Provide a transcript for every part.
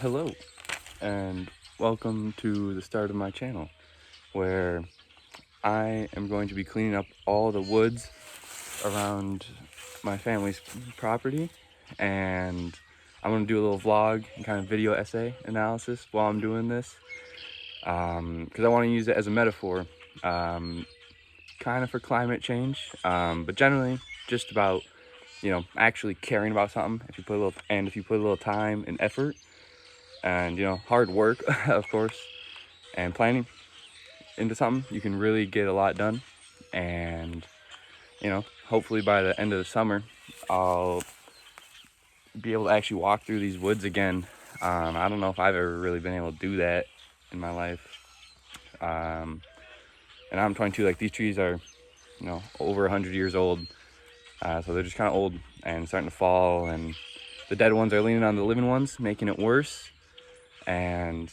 Hello, and welcome to the start of my channel, where I am going to be cleaning up all the woods around my family's property, and I'm going to do a little vlog and kind of video essay analysis while I'm doing this, because I want to use it as a metaphor, kind of for climate change, but generally just about, actually caring about something. If you put a little time and effort, and hard work of course, and planning into something, you can really get a lot done. And hopefully by the end of the summer I'll be able to actually walk through these woods again. I don't know if I've ever really been able to do that in my life. And I'm 22. Like, these trees are over 100 years old, so they're just kind of old and starting to fall, and the dead ones are leaning on the living ones, making it worse. And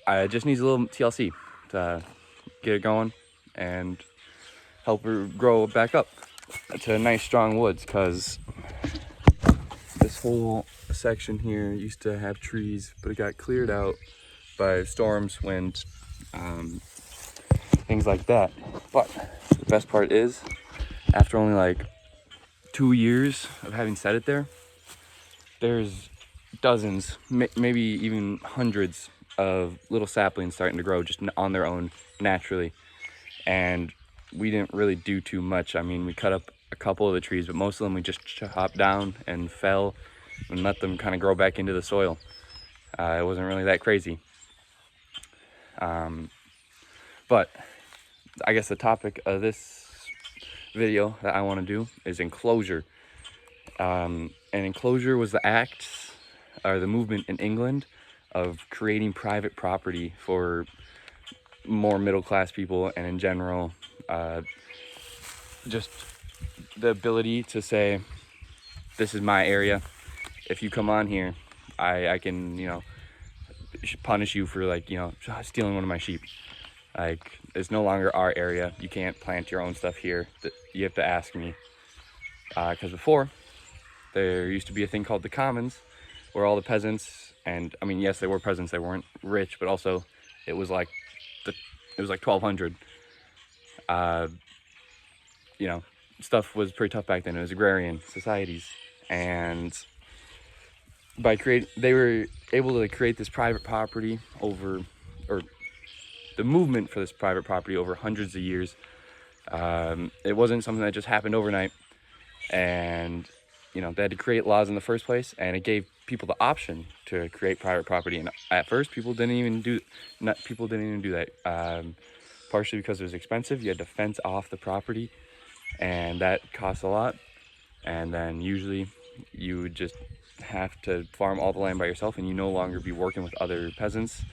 I just needs a little TLC to get it going and help her grow back up to nice strong woods, because this whole section here used to have trees, but it got cleared out by storms, wind, things like that. But the best part is, after only like 2 years of having set it there, there's dozens, maybe even hundreds of little saplings starting to grow just on their own naturally. And we didn't really do too much. I mean, we cut up a couple of the trees, but most of them we just chopped down and fell and let them kind of grow back into the soil. It wasn't really that crazy. But I guess the topic of this video that I want to do is enclosure. And enclosure was the act, or the movement in England, of creating private property for more middle-class people, and in general, just the ability to say, this is my area. If you come on here, I can, punish you for, like, stealing one of my sheep. Like, it's no longer our area. You can't plant your own stuff here. You have to ask me. Because before, there used to be a thing called the commons, where all the peasants, and I mean, yes, they were peasants, they weren't rich, but also it was like 1200. Stuff was pretty tough back then. It was agrarian societies, and they were able to create this private property or the movement for this private property over hundreds of years. It wasn't something that just happened overnight, and they had to create laws in the first place, and it gave people the option to create private property. And at first, people didn't even do that, partially because it was expensive. You had to fence off the property, and that costs a lot. And then usually you would just have to farm all the land by yourself, and you no longer be working with other peasants,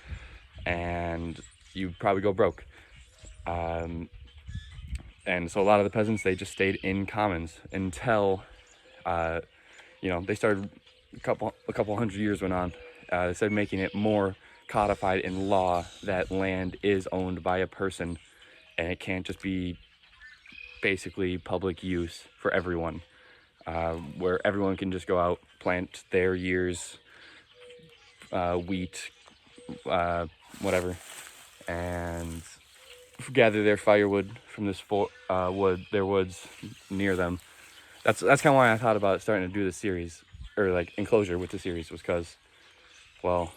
and you'd probably go broke. And so a lot of the peasants, they just stayed in commons until they started, a couple hundred years went on. They started making it more codified in law that land is owned by a person, and it can't just be basically public use for everyone, where everyone can just go out, plant their year's wheat, whatever, and gather their firewood from this woods near them. That's kind of why I thought about starting to do this series, or like enclosure with the series, was because, well,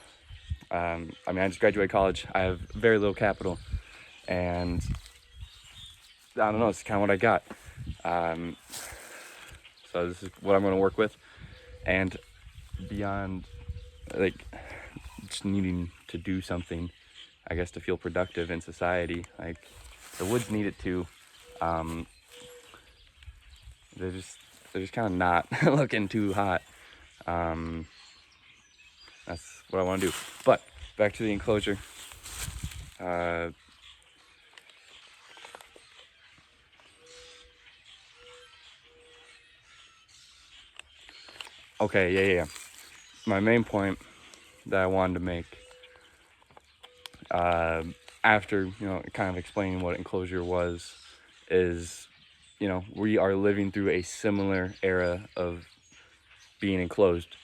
I just graduated college. I have very little capital, and I don't know, it's kind of what I got. So this is what I'm going to work with. And beyond, like, just needing to do something, I guess, to feel productive in society, like, the woods need it too. They're just kind of not looking too hot. That's what I want to do. But back to the enclosure. Okay, yeah. My main point that I wanted to make, after kind of explaining what enclosure was, is we are living through a similar era of being enclosed.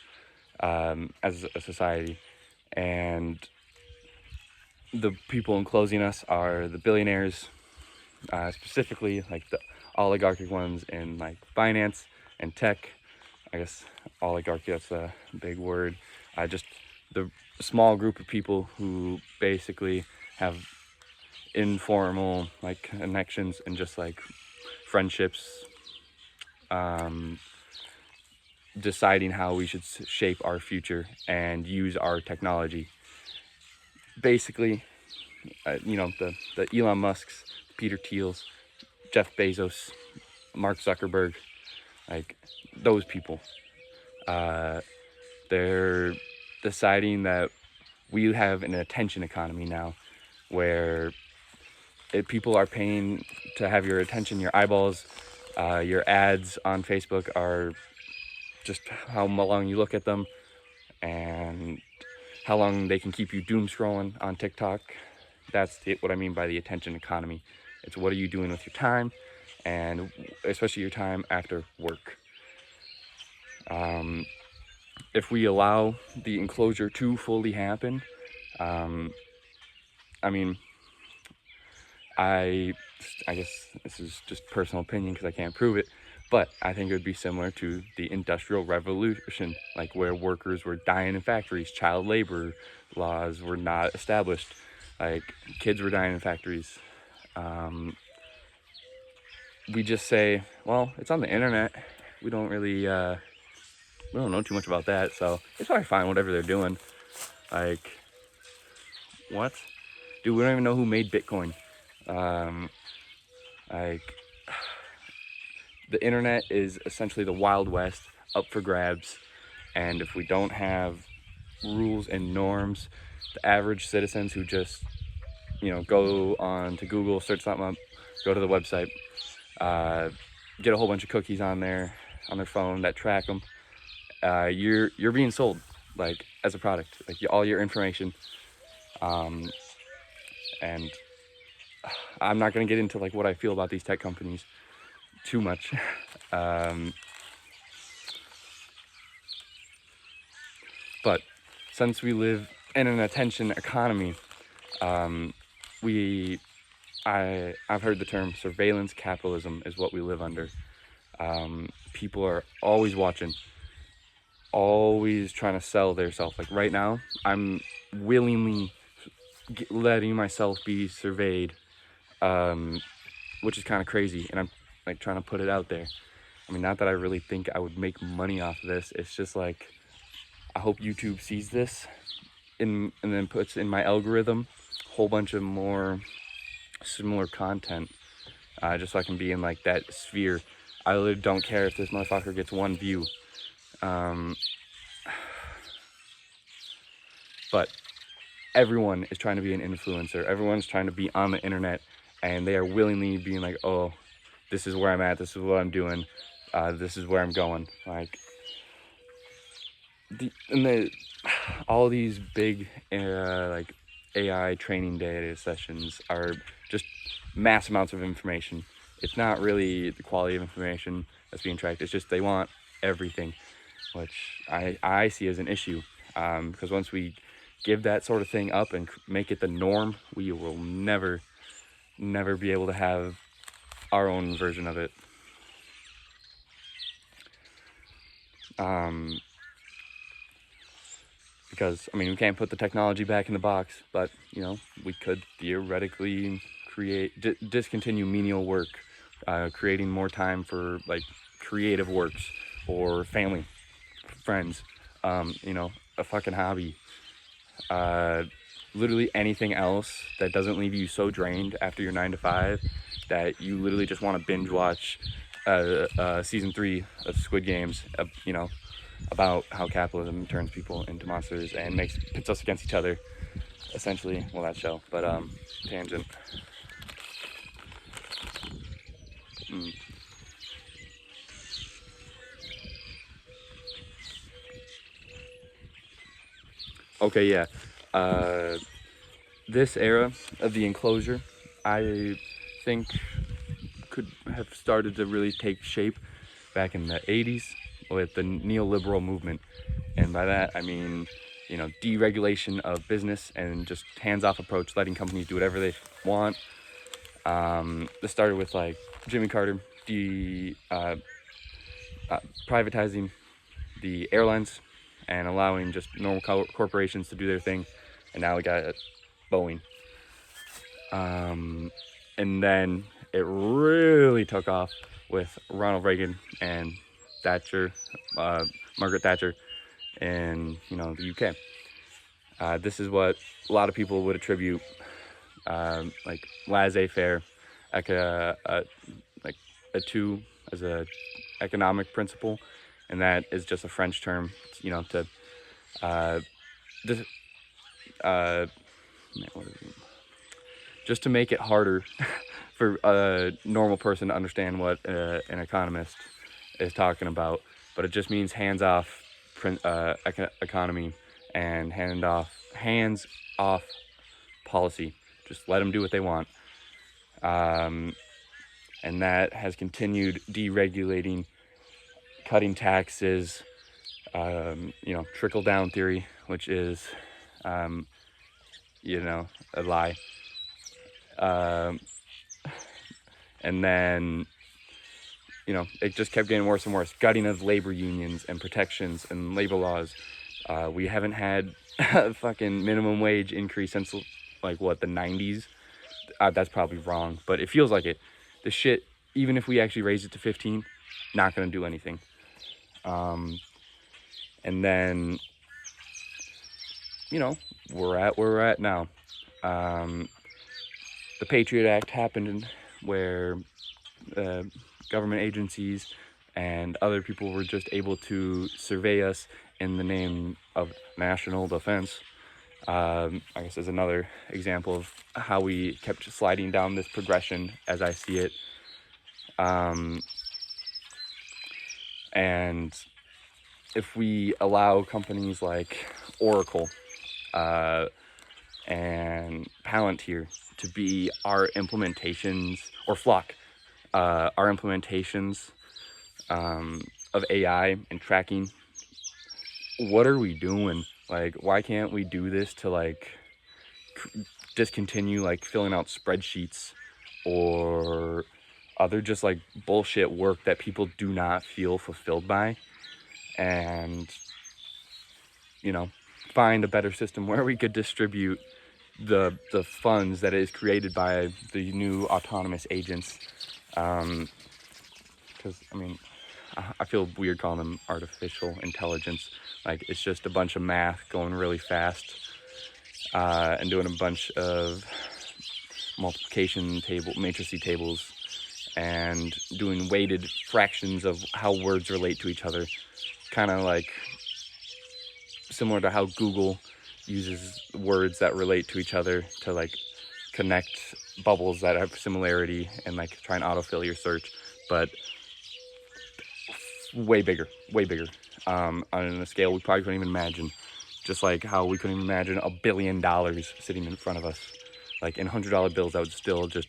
as a society. And the people enclosing us are the billionaires, specifically like the oligarchic ones in like finance and tech. I guess oligarchy, that's a big word. Just the small group of people who basically have informal like connections and just like friendships, deciding how we should shape our future and use our technology. Basically, the Elon Musks, Peter Thiels, Jeff Bezos, Mark Zuckerberg, like those people. They're deciding that we have an attention economy now where people are paying to have your attention, your eyeballs. Your ads on Facebook are just how long you look at them and how long they can keep you doom scrolling on TikTok. That's what I mean by the attention economy. It's what are you doing with your time, and especially your time after work. If we allow the enclosure to fully happen, I mean, I guess this is just personal opinion because I can't prove it, but I think it would be similar to the Industrial Revolution, like where workers were dying in factories, child labor laws were not established, like kids were dying in factories. We just say, well, it's on the internet. We don't really, we don't know too much about that, so it's probably fine, whatever they're doing. Like, what? Dude, we don't even know who made Bitcoin. Like, the internet is essentially the Wild West, up for grabs, and if we don't have rules and norms, the average citizens who just, go on to Google, search something up, go to the website, get a whole bunch of cookies on their phone that track them, you're being sold like as a product, like all your information. And I'm not going to get into like what I feel about these tech companies too much. But since we live in an attention economy, I've heard the term surveillance capitalism is what we live under. People are always watching, always trying to sell their self. Like right now, I'm willingly letting myself be surveyed, which is kind of crazy, and I'm like trying to put it out there. I mean, not that I really think I would make money off of this. It's just like, I hope YouTube sees this and then puts in my algorithm a whole bunch of more similar content, just so I can be in like that sphere. I literally don't care if this motherfucker gets one view. But everyone is trying to be an influencer. Everyone's trying to be on the internet, and they are willingly being like, oh, this is where I'm at, this is what I'm doing, this is where I'm going. Like, all these big like AI training data sessions are just mass amounts of information. It's not really the quality of information that's being tracked. It's just they want everything, which I see as an issue, because once we give that sort of thing up and make it the norm, we will never be able to have our own version of it. Because, I mean, we can't put the technology back in the box, but, we could theoretically discontinue menial work, creating more time for, like, creative works or family, friends, a fucking hobby. Literally anything else that doesn't leave you so drained after your 9 to 5 that you literally just want to binge watch season 3 of Squid Games, about how capitalism turns people into monsters and pits us against each other, essentially. Well, that show, but tangent. Okay, yeah. This era of the enclosure, I think, could have started to really take shape back in the 80s with the neoliberal movement. And by that, I mean, deregulation of business and just hands-off approach, letting companies do whatever they want. This started with like Jimmy Carter, privatizing the airlines and allowing just normal corporations to do their thing. And now we got Boeing. And then it really took off with Ronald Reagan and Thatcher, Margaret Thatcher, in the UK. This is what a lot of people would attribute like laissez-faire, like a two as a economic principle, and that is just a French term, to just to make it harder for a normal person to understand what an economist is talking about. But it just means hands-off economy and hands-off policy. Just let them do what they want. And that has continued deregulating, cutting taxes, trickle-down theory, which is, a lie. And then, it just kept getting worse and worse. Gutting of labor unions and protections and labor laws. We haven't had a fucking minimum wage increase since, the 90s. That's probably wrong, but it feels like it. The shit, even if we actually raise it to 15, not going to do anything. And then, we're at where we're at now. The Patriot Act happened where government agencies and other people were just able to survey us in the name of national defense. I guess is another example of how we kept sliding down this progression as I see it. And if we allow companies like Oracle and Palantir to be our implementations, or Flock, our implementations of AI and tracking, what are we doing? Why can't we do this to discontinue filling out spreadsheets or other just bullshit work that people do not feel fulfilled by, and find a better system where we could distribute the funds that is created by the new autonomous agents. Because I feel weird calling them artificial intelligence. It's just a bunch of math going really fast and doing a bunch of multiplication matrices tables, and doing weighted fractions of how words relate to each other. Kind of similar to how Google uses words that relate to each other to connect bubbles that have similarity and try and autofill your search, but way bigger on a scale we probably couldn't even imagine. Just like how we couldn't even imagine $1 billion sitting in front of us. In $100 bills, that would still just,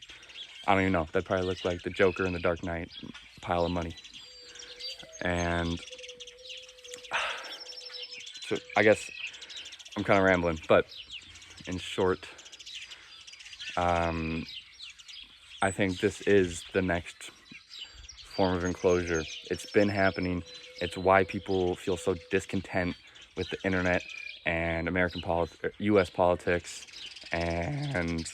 I don't even know, that'd probably look like the Joker in the Dark Knight pile of money. And so I guess I'm kind of rambling, but in short, I think this is the next form of enclosure. It's been happening. It's why people feel so discontent with the internet and American U.S. politics, and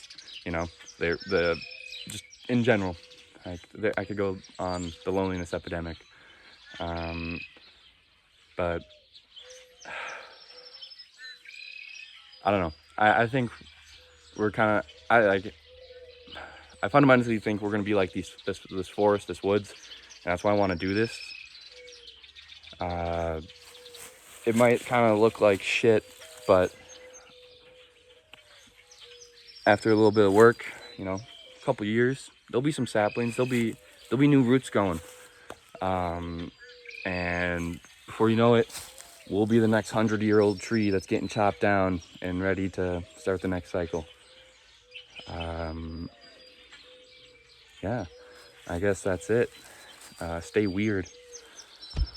the just in general. I could go on the loneliness epidemic, but I don't know. I think we're kind of I fundamentally think we're gonna be like this forest, this woods, and that's why I want to do this. It might kind of look like shit, but after a little bit of work, a couple years, there'll be some saplings. There'll be new roots going, and before you know it, we'll be the next 100-year-old tree that's getting chopped down and ready to start the next cycle. Yeah, I guess that's it. Stay weird.